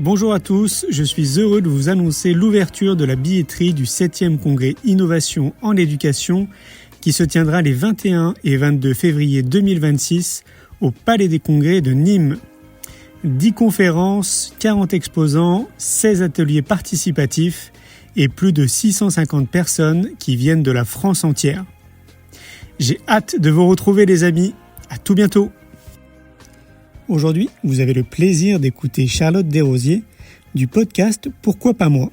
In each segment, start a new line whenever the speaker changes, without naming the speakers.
Bonjour à tous, je suis heureux de vous annoncer l'ouverture de la billetterie du 7e congrès Innovation en éducation qui se tiendra les 21 et 22 février 2026 au Palais des Congrès de Nîmes. 10 conférences, 40 exposants, 16 ateliers participatifs et plus de 650 personnes qui viennent de la France entière. J'ai hâte de vous retrouver les amis, à tout bientôt. Aujourd'hui, vous avez le plaisir d'écouter Charlotte Desrosiers du podcast Pourquoi pas moi.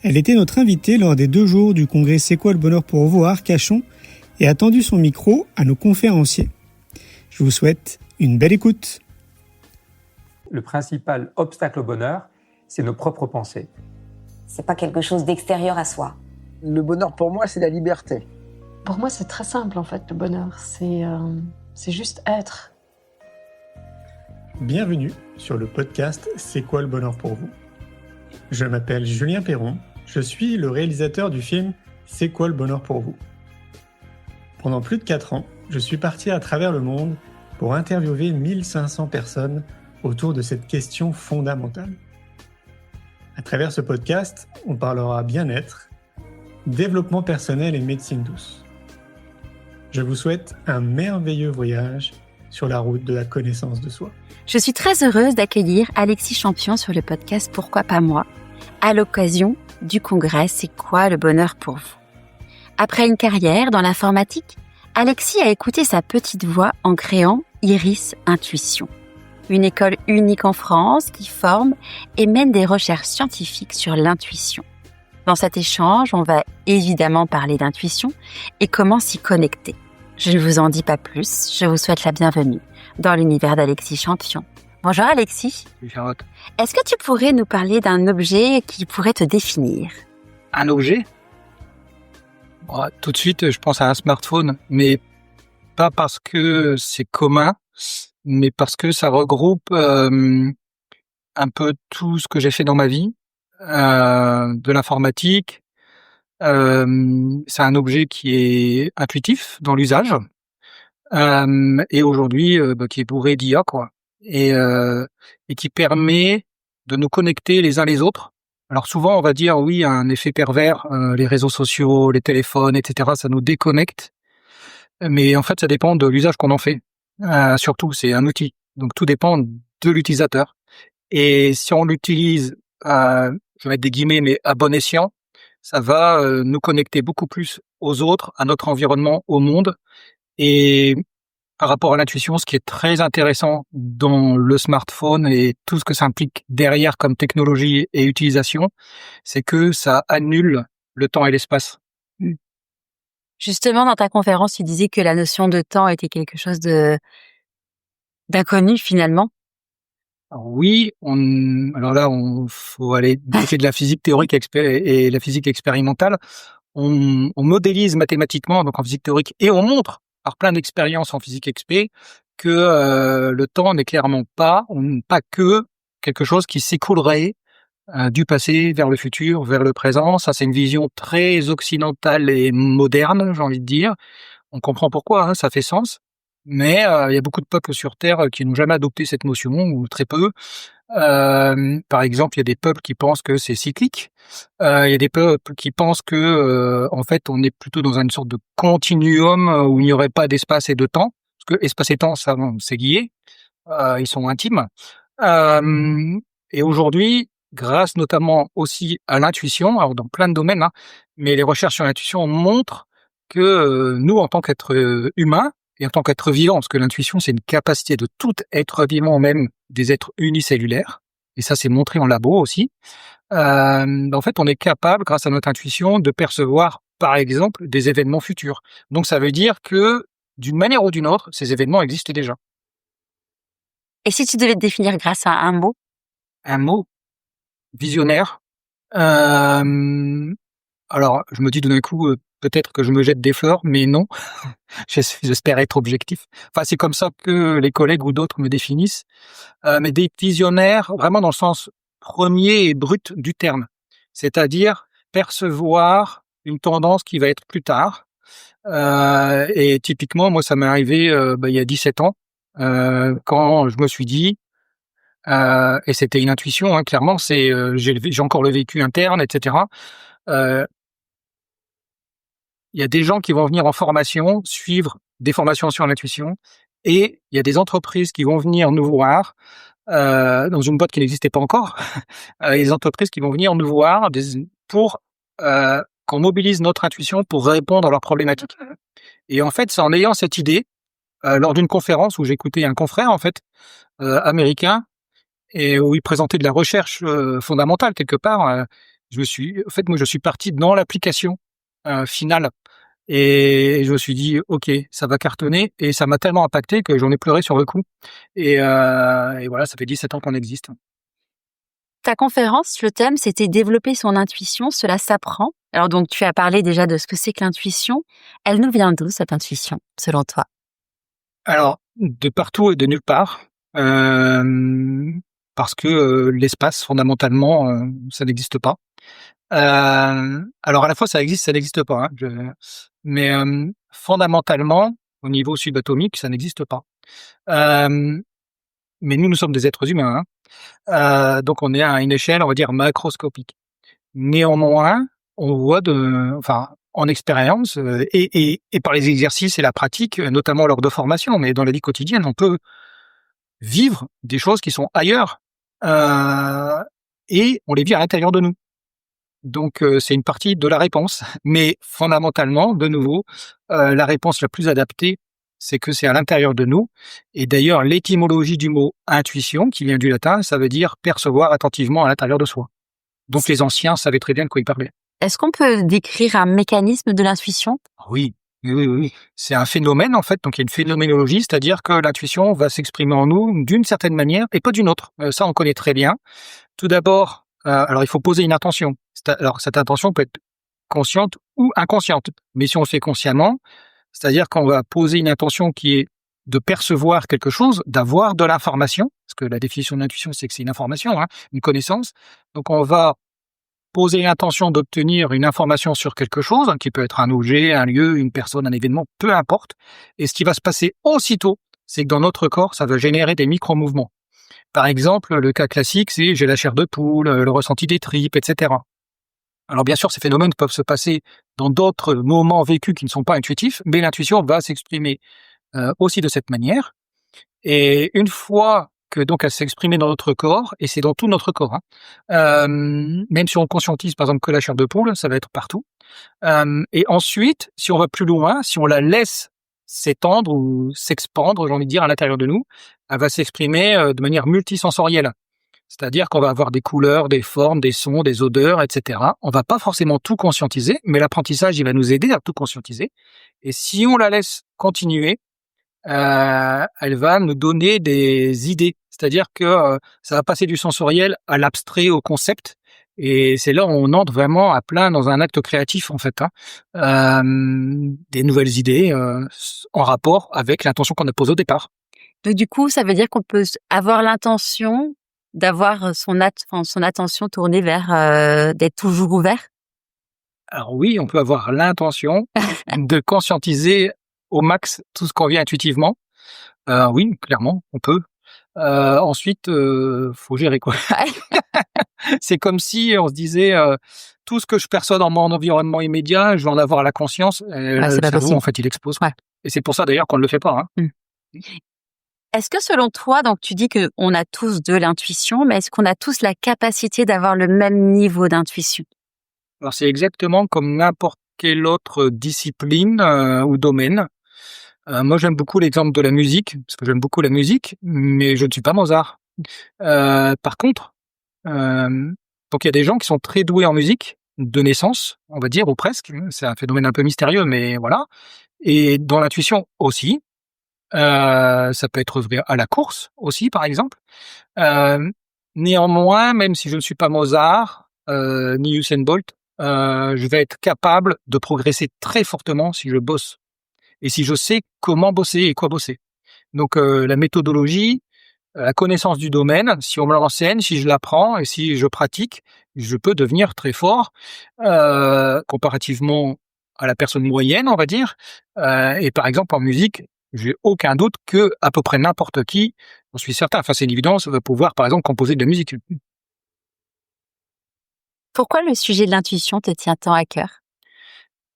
Elle était notre invitée lors des 2 jours du congrès C'est quoi le bonheur pour vous à Arcachon et a tendu son micro à nos conférenciers. Je vous souhaite une belle écoute.
Le principal obstacle au bonheur, c'est nos propres pensées.
C'est pas quelque chose d'extérieur à soi.
Le bonheur pour moi, c'est la liberté.
Pour moi, c'est très simple en fait, le bonheur. C'est juste être.
Bienvenue sur le podcast C'est quoi le bonheur pour vous. Je m'appelle Julien Perron, je suis le réalisateur du film C'est quoi le bonheur pour vous. Pendant plus de 4 ans, je suis parti à travers le monde pour interviewer 1500 personnes autour de cette question fondamentale. À travers ce podcast, on parlera bien-être, développement personnel et médecine douce. Je vous souhaite un merveilleux voyage sur la route de la connaissance de soi.
Je suis très heureuse d'accueillir Alexis Champion sur le podcast Pourquoi pas moi, à l'occasion du congrès C'est quoi le bonheur pour vous. Après une carrière dans l'informatique, Alexis a écouté sa petite voix en créant Iris Intuition, une école unique en France qui forme et mène des recherches scientifiques sur l'intuition. Dans cet échange, on va évidemment parler d'intuition et comment s'y connecter. Je ne vous en dis pas plus, je vous souhaite la bienvenue dans l'univers d'Alexis Champion. Bonjour Alexis.
Salut Charlotte.
Est-ce que tu pourrais nous parler d'un objet qui pourrait te définir ?
Un objet ? Tout de suite, je pense à un smartphone, mais pas parce que c'est commun, mais parce que ça regroupe un peu tout ce que j'ai fait dans ma vie, de l'informatique. C'est un objet qui est intuitif dans l'usage et aujourd'hui qui est bourré d'IA quoi et qui permet de nous connecter les uns les autres. Alors souvent on va dire oui, un effet pervers, les réseaux sociaux, les téléphones, etc. Ça nous déconnecte, mais en fait ça dépend de l'usage qu'on en fait. Surtout c'est un outil, donc tout dépend de l'utilisateur. Et si on l'utilise, je vais mettre des guillemets, mais à bon escient, ça va nous connecter beaucoup plus aux autres, à notre environnement, au monde. Et par rapport à l'intuition, ce qui est très intéressant dans le smartphone et tout ce que ça implique derrière comme technologie et utilisation, c'est que ça annule le temps et l'espace.
Justement, dans ta conférence, tu disais que la notion de temps était quelque chose d'inconnu finalement.
Alors oui, alors là, faut aller du côté de la physique théorique et la physique expérimentale. On modélise mathématiquement, donc en physique théorique, et on montre par plein d'expériences en physique expé que le temps n'est clairement pas que quelque chose qui s'écoulerait du passé vers le futur, vers le présent. Ça, c'est une vision très occidentale et moderne, j'ai envie de dire. On comprend pourquoi, ça fait sens. Mais il y a beaucoup de peuples sur Terre qui n'ont jamais adopté cette notion, ou très peu. Par exemple, il y a des peuples qui pensent que c'est cyclique. Il y a des peuples qui pensent que en fait, on est plutôt dans une sorte de continuum où il n'y aurait pas d'espace et de temps. Parce que espace et temps, ça, c'est lié. Ils sont intimes. Et aujourd'hui, grâce notamment aussi à l'intuition, alors dans plein de domaines, mais les recherches sur l'intuition montrent que nous, en tant qu'êtres humains, et en tant qu'être vivant, parce que l'intuition, c'est une capacité de tout être vivant, même des êtres unicellulaires, et ça, c'est montré en labo aussi. En fait, on est capable, grâce à notre intuition, de percevoir, par exemple, des événements futurs. Donc, ça veut dire que, d'une manière ou d'une autre, ces événements existent déjà.
Et si tu devais te définir grâce à un mot ?
Un mot visionnaire. Alors, je me dis d'un coup, peut-être que je me jette des fleurs, mais non. J'espère être objectif. Enfin, c'est comme ça que les collègues ou d'autres me définissent. Mais des visionnaires, vraiment dans le sens premier et brut du terme. C'est-à-dire percevoir une tendance qui va être plus tard. Et typiquement, moi, ça m'est arrivé il y a 17 ans, quand je me suis dit, Et c'était une intuition, hein, clairement. J'ai encore le vécu interne, etc. Il y a des gens qui vont venir en formation, suivre des formations sur l'intuition, et il y a des entreprises qui vont venir nous voir dans une boîte qui n'existait pas encore. Les entreprises qui vont venir nous voir pour qu'on mobilise notre intuition pour répondre à leurs problématiques. Et en fait, c'est en ayant cette idée, lors d'une conférence où j'écoutais un confrère en fait américain et où il présentait de la recherche fondamentale quelque part. Je suis parti dans l'application finale et je me suis dit ok, ça va cartonner, et ça m'a tellement impacté que j'en ai pleuré sur le coup. Et voilà, ça fait 17 ans qu'on existe.
Ta conférence, le thème, c'était développer son intuition, cela s'apprend. Alors donc, tu as parlé déjà de ce que c'est que l'intuition. Elle nous vient d'où, cette intuition, selon toi?
Alors, de partout et de nulle part, parce que l'espace, fondamentalement, ça n'existe pas. Alors à la fois, ça existe, ça n'existe pas. Hein, mais fondamentalement, au niveau subatomique, ça n'existe pas. Mais nous sommes des êtres humains. Hein. Donc on est à une échelle, on va dire, macroscopique. Néanmoins, on voit en expérience et par les exercices et la pratique, notamment lors de formation, mais dans la vie quotidienne, on peut vivre des choses qui sont ailleurs et on les vit à l'intérieur de nous. Donc c'est une partie de la réponse, mais fondamentalement, de nouveau, la réponse la plus adaptée, c'est que c'est à l'intérieur de nous. Et d'ailleurs, l'étymologie du mot intuition, qui vient du latin, ça veut dire percevoir attentivement à l'intérieur de soi. Donc les anciens savaient très bien de quoi ils parlaient.
Est-ce qu'on peut décrire un mécanisme de l'intuition?
Oui. C'est un phénomène, en fait. Donc il y a une phénoménologie, c'est-à-dire que l'intuition va s'exprimer en nous d'une certaine manière et pas d'une autre. Ça, on connaît très bien. Tout d'abord, alors il faut poser une intention. Alors cette intention peut être consciente ou inconsciente. Mais si on le fait consciemment, c'est-à-dire qu'on va poser une intention qui est de percevoir quelque chose, d'avoir de l'information, parce que la définition de l'intuition, c'est que c'est une information, hein, une connaissance. Donc on va poser l'intention d'obtenir une information sur quelque chose, qui peut être un objet, un lieu, une personne, un événement, peu importe. Et ce qui va se passer aussitôt, c'est que dans notre corps, ça va générer des micro-mouvements. Par exemple, le cas classique, c'est j'ai la chair de poule, le ressenti des tripes, etc. Alors bien sûr, ces phénomènes peuvent se passer dans d'autres moments vécus qui ne sont pas intuitifs, mais l'intuition va s'exprimer aussi de cette manière. Et une fois que donc elle s'est exprimée dans notre corps, et c'est dans tout notre corps, hein, même si on conscientise par exemple que la chair de poule, ça va être partout. Et ensuite, si on va plus loin, si on la laisse s'étendre ou s'expandre, j'ai envie de dire, à l'intérieur de nous, elle va s'exprimer de manière multisensorielle. C'est-à-dire qu'on va avoir des couleurs, des formes, des sons, des odeurs, etc. On va pas forcément tout conscientiser, mais l'apprentissage, il va nous aider à tout conscientiser. Et si on la laisse continuer, elle va nous donner des idées. C'est-à-dire que ça va passer du sensoriel à l'abstrait, au concept. Et c'est là où on entre vraiment à plein dans un acte créatif, en fait. Hein. Des nouvelles idées en rapport avec l'intention qu'on a posée au départ.
Donc du coup, ça veut dire qu'on peut avoir l'intention d'avoir son attention tournée vers d'être toujours ouvert?
Alors oui, on peut avoir l'intention de conscientiser au max tout ce qu'on vit intuitivement. Oui, clairement, on peut. Ensuite, faut gérer quoi. C'est comme si on se disait tout ce que je perçois dans mon environnement immédiat, je vais en avoir la conscience. Le cerveau, en fait, il explose. Ouais. Et c'est pour ça d'ailleurs qu'on ne le fait pas. Hein.
Est-ce que selon toi, donc tu dis qu'on a tous de l'intuition, mais est-ce qu'on a tous la capacité d'avoir le même niveau d'intuition?
Alors c'est exactement comme n'importe quelle autre discipline ou domaine. Moi j'aime beaucoup l'exemple de la musique, parce que j'aime beaucoup la musique, mais je ne suis pas Mozart. Par contre, donc il y a des gens qui sont très doués en musique, de naissance, on va dire, ou presque. C'est un phénomène un peu mystérieux, mais voilà. Et dans l'intuition aussi. Ça peut être vrai à la course aussi, par exemple. Néanmoins, même si je ne suis pas Mozart, ni Usain Bolt, je vais être capable de progresser très fortement si je bosse. Et si je sais comment bosser et quoi bosser. Donc la méthodologie, la connaissance du domaine, si on me l'enseigne, si je l'apprends et si je pratique, je peux devenir très fort comparativement à la personne moyenne, on va dire. Et par exemple, en musique, j'ai aucun doute que à peu près n'importe qui, j'en suis certain, enfin c'est une évidence, va pouvoir par exemple composer de la musique.
Pourquoi le sujet de l'intuition te tient tant à cœur?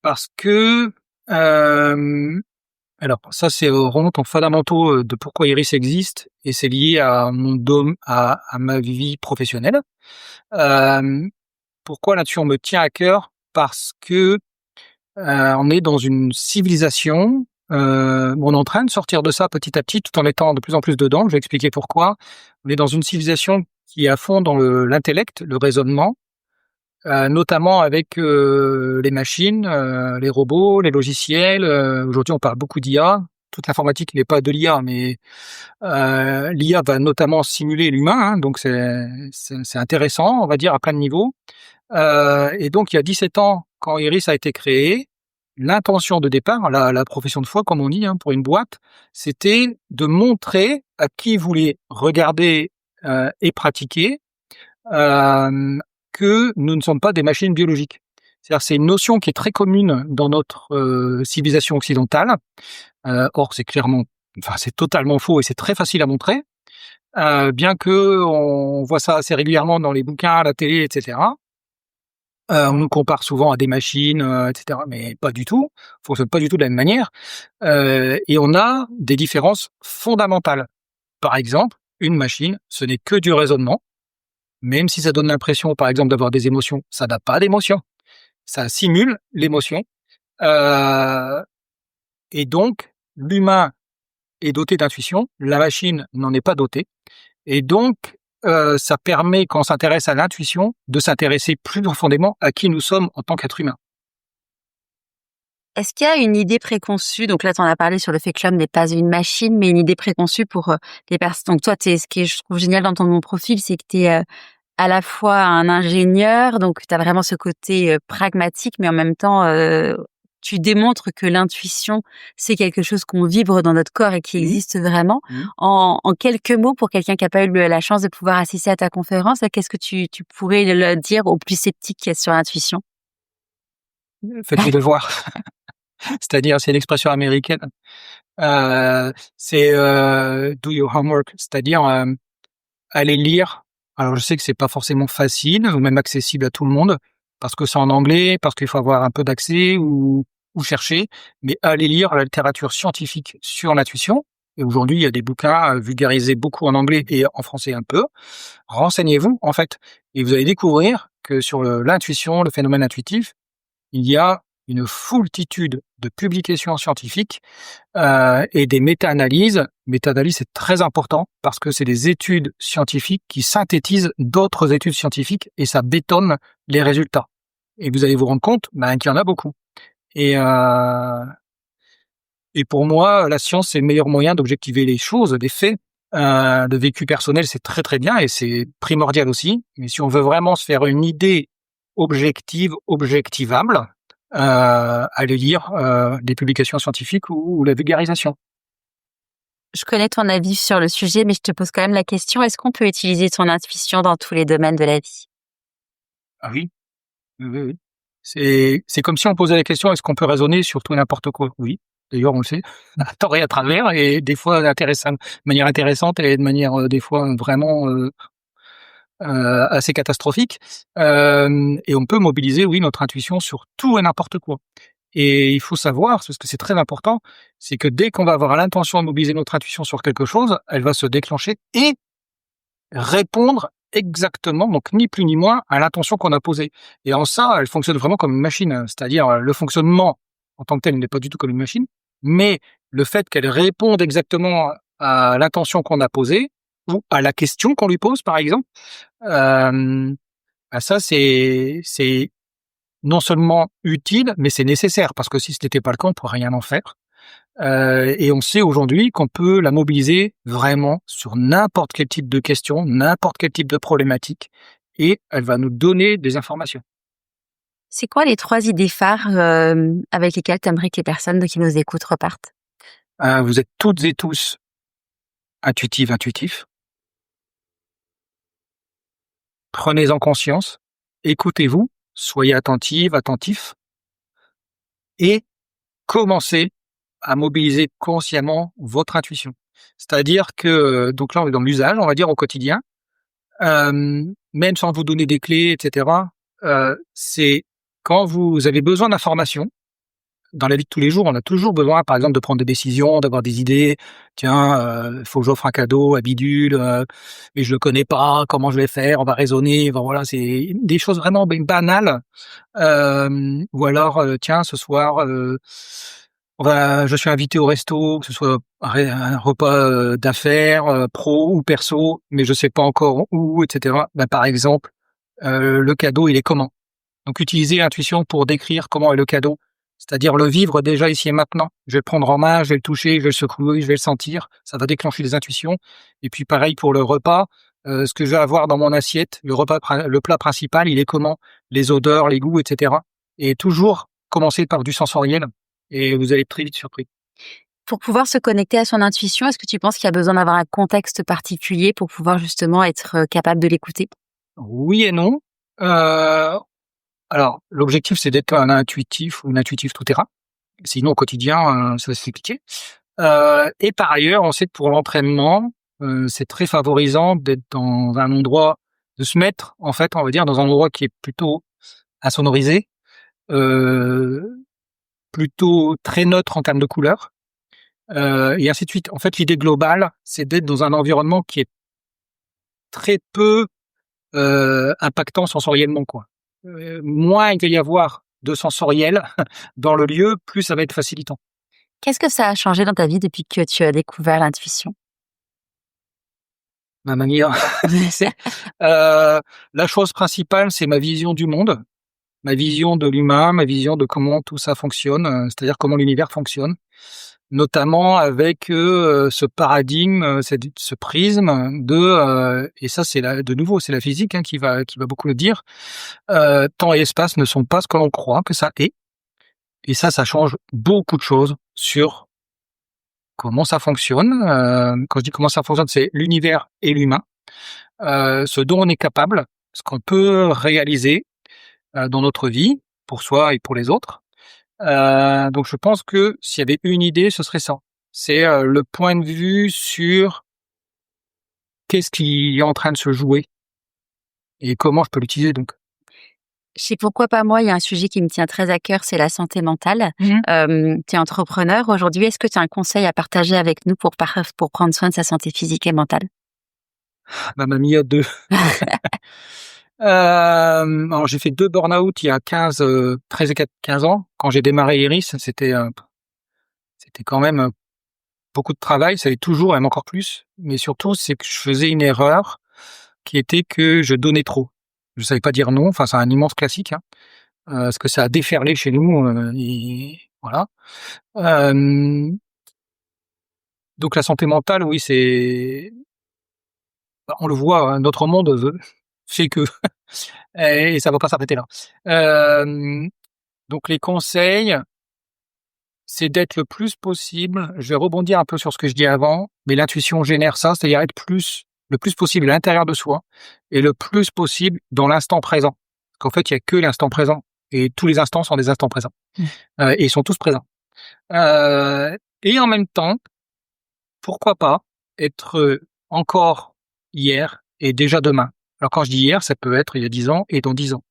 Parce que, alors ça c'est remonte aux fondamentaux de pourquoi Iris existe et c'est lié à mon à ma vie professionnelle. Pourquoi l'intuition me tient à cœur? Parce que on est dans une civilisation, on est en train de sortir de ça petit à petit, tout en étant de plus en plus dedans. Je vais expliquer pourquoi. On est dans une civilisation qui est à fond dans l'intellect, le raisonnement, notamment avec les machines, les robots, les logiciels. Aujourd'hui, on parle beaucoup d'IA. Toute l'informatique n'est pas de l'IA, mais l'IA va notamment simuler l'humain, hein, donc c'est intéressant, on va dire, à plein de niveaux. Et donc, il y a 17 ans, quand Iris a été créé, l'intention de départ, la profession de foi, comme on dit, hein, pour une boîte, c'était de montrer à qui voulait regarder et pratiquer que nous ne sommes pas des machines biologiques. C'est-à-dire, c'est une notion qui est très commune dans notre civilisation occidentale. Or, c'est totalement faux et c'est très facile à montrer, bien que on voit ça assez régulièrement dans les bouquins, à la télé, etc. On nous compare souvent à des machines, etc., mais pas du tout. On fonctionne pas du tout de la même manière. Et on a des différences fondamentales. Par exemple, une machine, ce n'est que du raisonnement. Même si ça donne l'impression, par exemple, d'avoir des émotions, ça n'a pas d'émotion. Ça simule l'émotion. Et donc, l'humain est doté d'intuition, la machine n'en est pas dotée. Et donc, ça permet, quand on s'intéresse à l'intuition, de s'intéresser plus profondément à qui nous sommes en tant qu'être humain.
Est-ce qu'il y a une idée préconçue? Donc là, tu en as parlé sur le fait que l'homme n'est pas une machine, mais une idée préconçue pour les personnes. Donc toi, ce qui je trouve génial dans ton profil, c'est que tu es à la fois un ingénieur, donc tu as vraiment ce côté pragmatique, mais en même temps, tu démontres que l'intuition, c'est quelque chose qu'on vibre dans notre corps et qui existe vraiment. En quelques mots, pour quelqu'un qui n'a pas eu la chance de pouvoir assister à ta conférence, qu'est-ce que tu pourrais le dire aux plus sceptiques sur l'intuition?
Faites vos devoirs. C'est-à-dire, c'est l'expression américaine. C'est do your homework, c'est-à-dire aller lire. Alors, je sais que c'est pas forcément facile ou même accessible à tout le monde parce que c'est en anglais, parce qu'il faut avoir un peu d'accès ou chercher, mais aller lire la littérature scientifique sur l'intuition. Et aujourd'hui, il y a des bouquins vulgarisés beaucoup en anglais et en français un peu. Renseignez-vous, en fait, et vous allez découvrir que sur l'intuition, le phénomène intuitif, il y a une foultitude de publications scientifiques et des méta-analyses. Méta-analyse, c'est très important parce que c'est des études scientifiques qui synthétisent d'autres études scientifiques et ça bétonne les résultats. Et vous allez vous rendre compte qu'il y en a beaucoup. Et pour moi, la science, c'est le meilleur moyen d'objectiver les choses, les faits. Le vécu personnel, c'est très très bien et c'est primordial aussi. Mais si on veut vraiment se faire une idée objectivable, aller lire des publications scientifiques ou la vulgarisation.
Je connais ton avis sur le sujet, mais je te pose quand même la question, est-ce qu'on peut utiliser ton intuition dans tous les domaines de la vie?
Ah oui. Oui. C'est comme si on posait la question, est-ce qu'on peut raisonner sur tout et n'importe quoi? Oui. D'ailleurs, on le sait, à tort et à travers, et des fois de manière intéressante et de manière des fois vraiment assez catastrophique. Et on peut mobiliser, oui, notre intuition sur tout et n'importe quoi. Et il faut savoir, parce que c'est très important, c'est que dès qu'on va avoir l'intention de mobiliser notre intuition sur quelque chose, elle va se déclencher et répondre exactement, donc ni plus ni moins, à l'intention qu'on a posée. Et en ça, elle fonctionne vraiment comme une machine, c'est-à-dire le fonctionnement en tant que tel n'est pas du tout comme une machine, mais le fait qu'elle réponde exactement à l'intention qu'on a posée ou à la question qu'on lui pose, par exemple, ça c'est non seulement utile, mais c'est nécessaire parce que si ce n'était pas le cas, on ne pourrait rien en faire. Et on sait aujourd'hui qu'on peut la mobiliser vraiment sur n'importe quel type de question, n'importe quel type de problématique, et elle va nous donner des informations.
C'est quoi les 3 idées phares avec lesquelles tu aimerais que les personnes qui nous écoutent repartent?
Vous êtes toutes et tous intuitifs. Prenez-en conscience, écoutez-vous, soyez attentifs, et commencez à mobiliser consciemment votre intuition. C'est-à-dire que, donc là, on est dans l'usage, on va dire, au quotidien. Même sans vous donner des clés, etc., c'est quand vous avez besoin d'informations. Dans la vie de tous les jours, on a toujours besoin, par exemple, de prendre des décisions, d'avoir des idées. Tiens, faut que j'offre un cadeau à bidule, mais je le connais pas. Comment je vais faire? On va raisonner. Enfin, voilà, c'est des choses vraiment banales. Ou alors, tiens, ce soir, je suis invité au resto, que ce soit un repas d'affaires, pro ou perso, mais je sais pas encore où, etc. Ben, par exemple, le cadeau, il est comment? Donc, utiliser l'intuition pour décrire comment est le cadeau. C'est-à-dire le vivre déjà ici et maintenant. Je vais le prendre en main, je vais le toucher, je vais le secouer, je vais le sentir. Ça va déclencher des intuitions. Et puis pareil pour le repas, ce que je vais avoir dans mon assiette, le plat principal, il est comment? Les odeurs, les goûts, etc. Et toujours commencer par du sensoriel. Et vous allez être très vite surpris.
Pour pouvoir se connecter à son intuition, est-ce que tu penses qu'il y a besoin d'avoir un contexte particulier pour pouvoir justement être capable de l'écouter?
Oui et non. Alors, l'objectif, c'est d'être un intuitif ou une intuitive tout-terrain. Sinon, au quotidien, ça va se compliqué. Et par ailleurs, on sait que pour l'entraînement, c'est très favorisant d'être dans un endroit, de se mettre, en fait, on va dire, dans un endroit qui est plutôt insonorisé, plutôt très neutre en termes de couleurs, et ainsi de suite. En fait, l'idée globale, c'est d'être dans un environnement qui est très peu impactant sensoriellement, quoi. Moins il va y avoir de sensoriel dans le lieu, plus ça va être facilitant.
Qu'est-ce que ça a changé dans ta vie depuis que tu as découvert l'intuition?
Ma manière, c'est la chose principale, c'est ma vision du monde, ma vision de l'humain, ma vision de comment tout ça fonctionne, c'est-à-dire comment l'univers fonctionne, notamment avec ce paradigme, ce prisme de et ça c'est de nouveau c'est la physique qui va beaucoup le dire. Temps et espace ne sont pas ce que l'on croit que ça est, et ça change beaucoup de choses sur comment ça fonctionne. Quand je dis comment ça fonctionne, c'est l'univers et l'humain, ce dont on est capable, ce qu'on peut réaliser dans notre vie, pour soi et pour les autres. Donc je pense que s'il y avait une idée, ce serait ça. C'est le point de vue sur qu'est-ce qui est en train de se jouer et comment je peux l'utiliser donc.
Chez Pourquoi pas moi, il y a un sujet qui me tient très à cœur, c'est la santé mentale. Tu es entrepreneur aujourd'hui. Est-ce que tu as un conseil à partager avec nous pour prendre soin de sa santé physique et mentale?
Mamma mia, 2. Alors j'ai fait 2 burn-out il y a 13 et 15 ans. Quand j'ai démarré Iris, c'était quand même beaucoup de travail, ça l'est toujours, même encore plus. Mais surtout, c'est que je faisais une erreur qui était que je donnais trop. Je savais pas dire non. Enfin, c'est un immense classique, parce que ça a déferlé chez nous, et voilà. Donc la santé mentale, oui, on le voit, notre monde fait que et ça va pas s'arrêter là. Donc les conseils, c'est d'être le plus possible, je vais rebondir un peu sur ce que je dis avant, mais l'intuition génère ça, c'est-à-dire être le plus possible à l'intérieur de soi et le plus possible dans l'instant présent. Parce qu'en fait, il y a que l'instant présent et tous les instants sont des instants présents. Et ils sont tous présents. Et en même temps, pourquoi pas être encore hier et déjà demain. Alors quand je dis hier, ça peut être il y a 10 ans et dans 10 ans.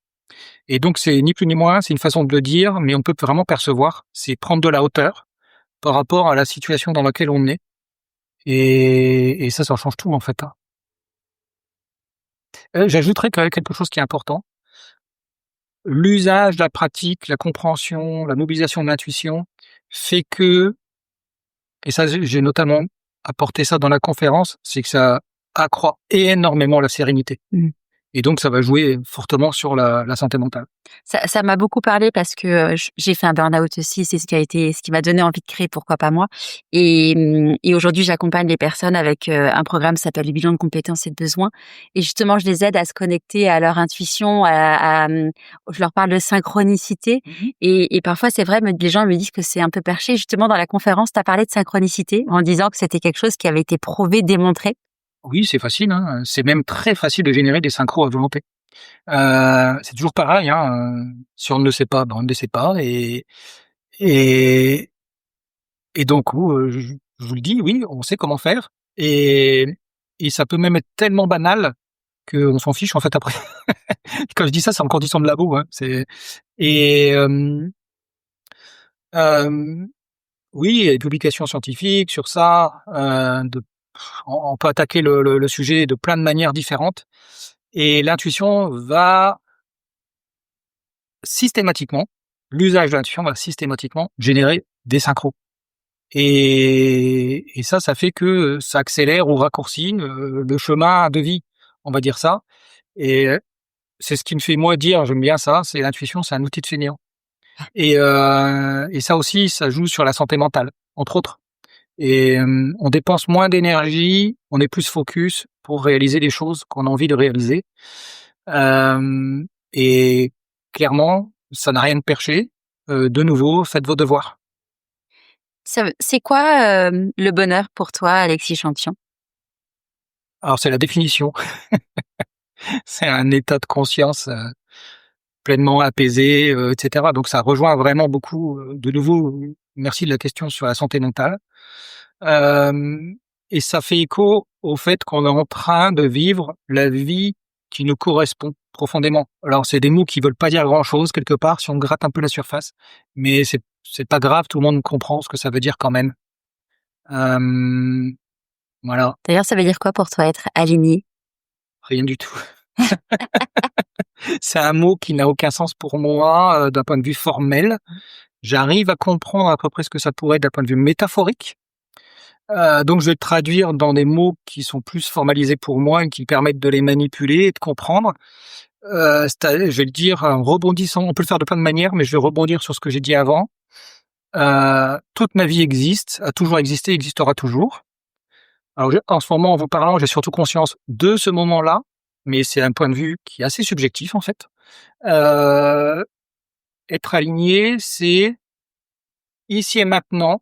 Et donc c'est ni plus ni moins, c'est une façon de le dire, mais on peut vraiment percevoir, c'est prendre de la hauteur par rapport à la situation dans laquelle on est. Et ça change tout en fait. J'ajouterais quand même quelque chose qui est important. L'usage, la pratique, la compréhension, la mobilisation de l'intuition fait que, et ça j'ai notamment apporté ça dans la conférence, c'est que ça accroît énormément la sérénité. Et donc, ça va jouer fortement sur la santé mentale.
Ça m'a beaucoup parlé parce que j'ai fait un burn-out aussi. C'est ce qui m'a donné envie de créer Pourquoi pas moi. Et aujourd'hui, j'accompagne les personnes avec un programme qui s'appelle le bilan de compétences et de besoins. Et justement, je les aide à se connecter à leur intuition. Je leur parle de synchronicité. Et parfois, c'est vrai, les gens me disent que c'est un peu perché. Justement, dans la conférence, tu as parlé de synchronicité en disant que c'était quelque chose qui avait été prouvé, démontré.
Oui, c'est facile. C'est même très facile de générer des synchros à volonté. C'est toujours pareil. Si on ne le sait pas, on ne le sait pas. Et Et donc, je vous le dis, oui, on sait comment faire. Et ça peut même être tellement banal qu'on s'en fiche en fait après. Quand je dis ça, c'est en condition de labo. Hein. Et oui, il y a des publications scientifiques sur ça. On peut attaquer le sujet de plein de manières différentes. Et l'intuition va systématiquement, l'usage de l'intuition va systématiquement générer des synchros. Et ça fait que ça accélère ou raccourcit le chemin de vie, on va dire ça. Et c'est ce qui me fait moi dire, j'aime bien ça, c'est l'intuition, c'est un outil de fainéant. Et ça aussi, ça joue sur la santé mentale, entre autres. Et on dépense moins d'énergie, on est plus focus pour réaliser les choses qu'on a envie de réaliser. Et clairement, ça n'a rien de perché. De nouveau, faites vos devoirs.
C'est quoi le bonheur pour toi, Alexis Champion?
Alors, c'est la définition. C'est un état de conscience pleinement apaisé, etc. Donc, ça rejoint vraiment beaucoup, de nouveau, merci de la question sur la santé mentale. Et ça fait écho au fait qu'on est en train de vivre la vie qui nous correspond profondément. Alors, c'est des mots qui veulent pas dire grand-chose, quelque part, si on gratte un peu la surface. Mais c'est pas grave, tout le monde comprend ce que ça veut dire quand même. Voilà.
D'ailleurs, ça veut dire quoi pour toi, être aligné?
Rien du tout. C'est un mot qui n'a aucun sens pour moi d'un point de vue formel. J'arrive à comprendre à peu près ce que ça pourrait être d'un point de vue métaphorique. Donc je vais le traduire dans des mots qui sont plus formalisés pour moi et qui permettent de les manipuler et de comprendre. Je vais le dire en rebondissant. On peut le faire de plein de manières, mais je vais rebondir sur ce que j'ai dit avant. Toute ma vie existe, a toujours existé, existera toujours. Alors en ce moment, en vous parlant, j'ai surtout conscience de ce moment-là, mais c'est un point de vue qui est assez subjectif en fait. Être aligné, c'est ici et maintenant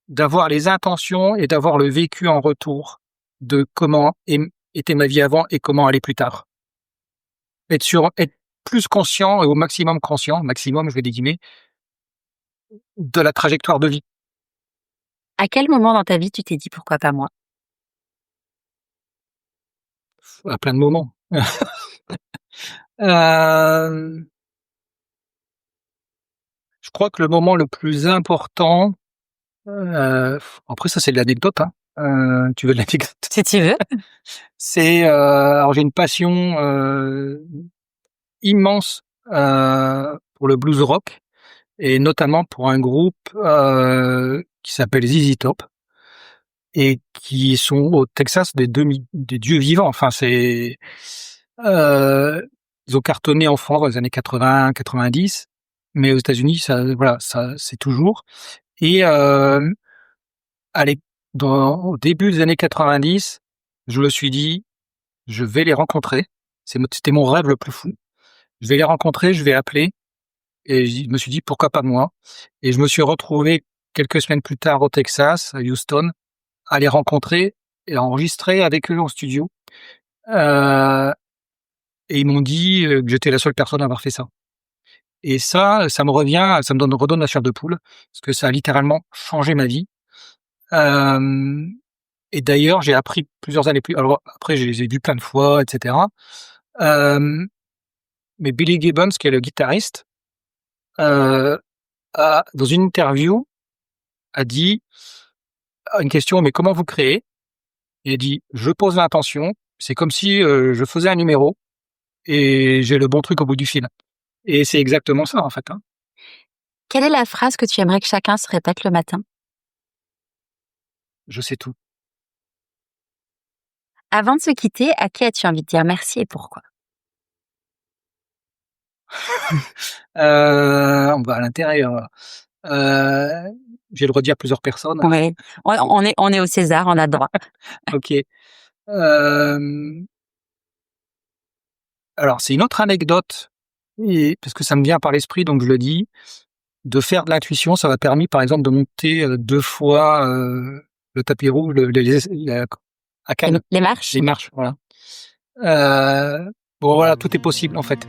d'avoir les intentions et d'avoir le vécu en retour de comment était ma vie avant et comment aller plus tard. Être plus conscient et au maximum conscient, maximum, je vais des guillemets, de la trajectoire de vie.
À quel moment dans ta vie tu t'es dit pourquoi pas moi?
À plein de moments. Je crois que le moment le plus important, après ça c'est de l'anecdote, hein. Tu veux de l'anecdote?
Si tu veux.
C'est alors j'ai une passion immense pour le blues rock et notamment pour un groupe qui s'appelle ZZ Top et qui sont au Texas des dieux vivants. Enfin ils ont cartonné en France dans les années 80, 90, mais aux États-Unis ça c'est toujours. Et au début des années 90, je me suis dit, je vais les rencontrer. C'était mon rêve le plus fou. Je vais les rencontrer, je vais appeler. Et je me suis dit, pourquoi pas moi? Et je me suis retrouvé quelques semaines plus tard au Texas, à Houston, à les rencontrer et à enregistrer avec eux en studio. Et ils m'ont dit que j'étais la seule personne à avoir fait ça. Et ça me redonne la chair de poule, parce que ça a littéralement changé ma vie. Et d'ailleurs, j'ai appris plusieurs années plus. Alors après, je les ai vus plein de fois, etc. Mais Billy Gibbons, qui est le guitariste, dans une interview, a dit à une question, mais comment vous créez? Il a dit, je pose l'intention. C'est comme si je faisais un numéro et j'ai le bon truc au bout du fil. Et c'est exactement ça, en fait. Hein.
Quelle est la phrase que tu aimerais que chacun se répète le matin?
Je sais tout.
Avant de se quitter, à qui as-tu envie de dire merci et pourquoi?
On va à l'intérieur. Je vais le redire à plusieurs personnes.
Oui, on est au César, on a droit.
Ok. Alors, c'est une autre anecdote, parce que ça me vient par l'esprit, donc je le dis. De faire de l'intuition, ça m'a permis, par exemple, de monter 2 fois le tapis rouge, à Cannes.
Les marches?
Les marches, voilà. Bon, voilà, tout est possible, en fait.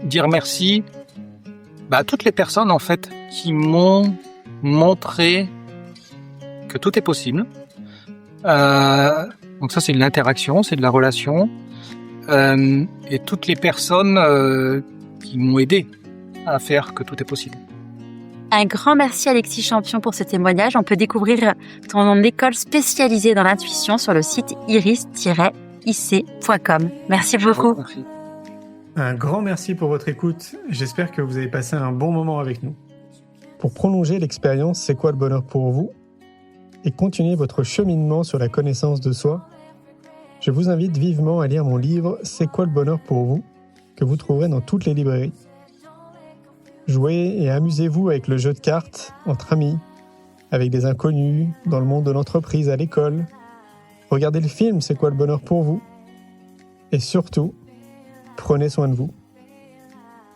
Dire merci à toutes les personnes, en fait, qui m'ont montrer que tout est possible. Donc ça, c'est de l'interaction, c'est de la relation. Et toutes les personnes qui m'ont aidé à faire que tout est possible.
Un grand merci Alexis Champion pour ce témoignage. On peut découvrir ton école spécialisée dans l'intuition sur le site iris-ic.com. Merci beaucoup.
Merci.
Un grand merci pour votre écoute. J'espère que vous avez passé un bon moment avec nous. Pour prolonger l'expérience C'est quoi le bonheur pour vous et continuer votre cheminement sur la connaissance de soi, je vous invite vivement à lire mon livre C'est quoi le bonheur pour vous que vous trouverez dans toutes les librairies. Jouez et amusez-vous avec le jeu de cartes entre amis, avec des inconnus, dans le monde de l'entreprise, à l'école. Regardez le film C'est quoi le bonheur pour vous et surtout, prenez soin de vous.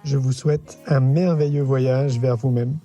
Je vous souhaite un merveilleux voyage vers vous-même.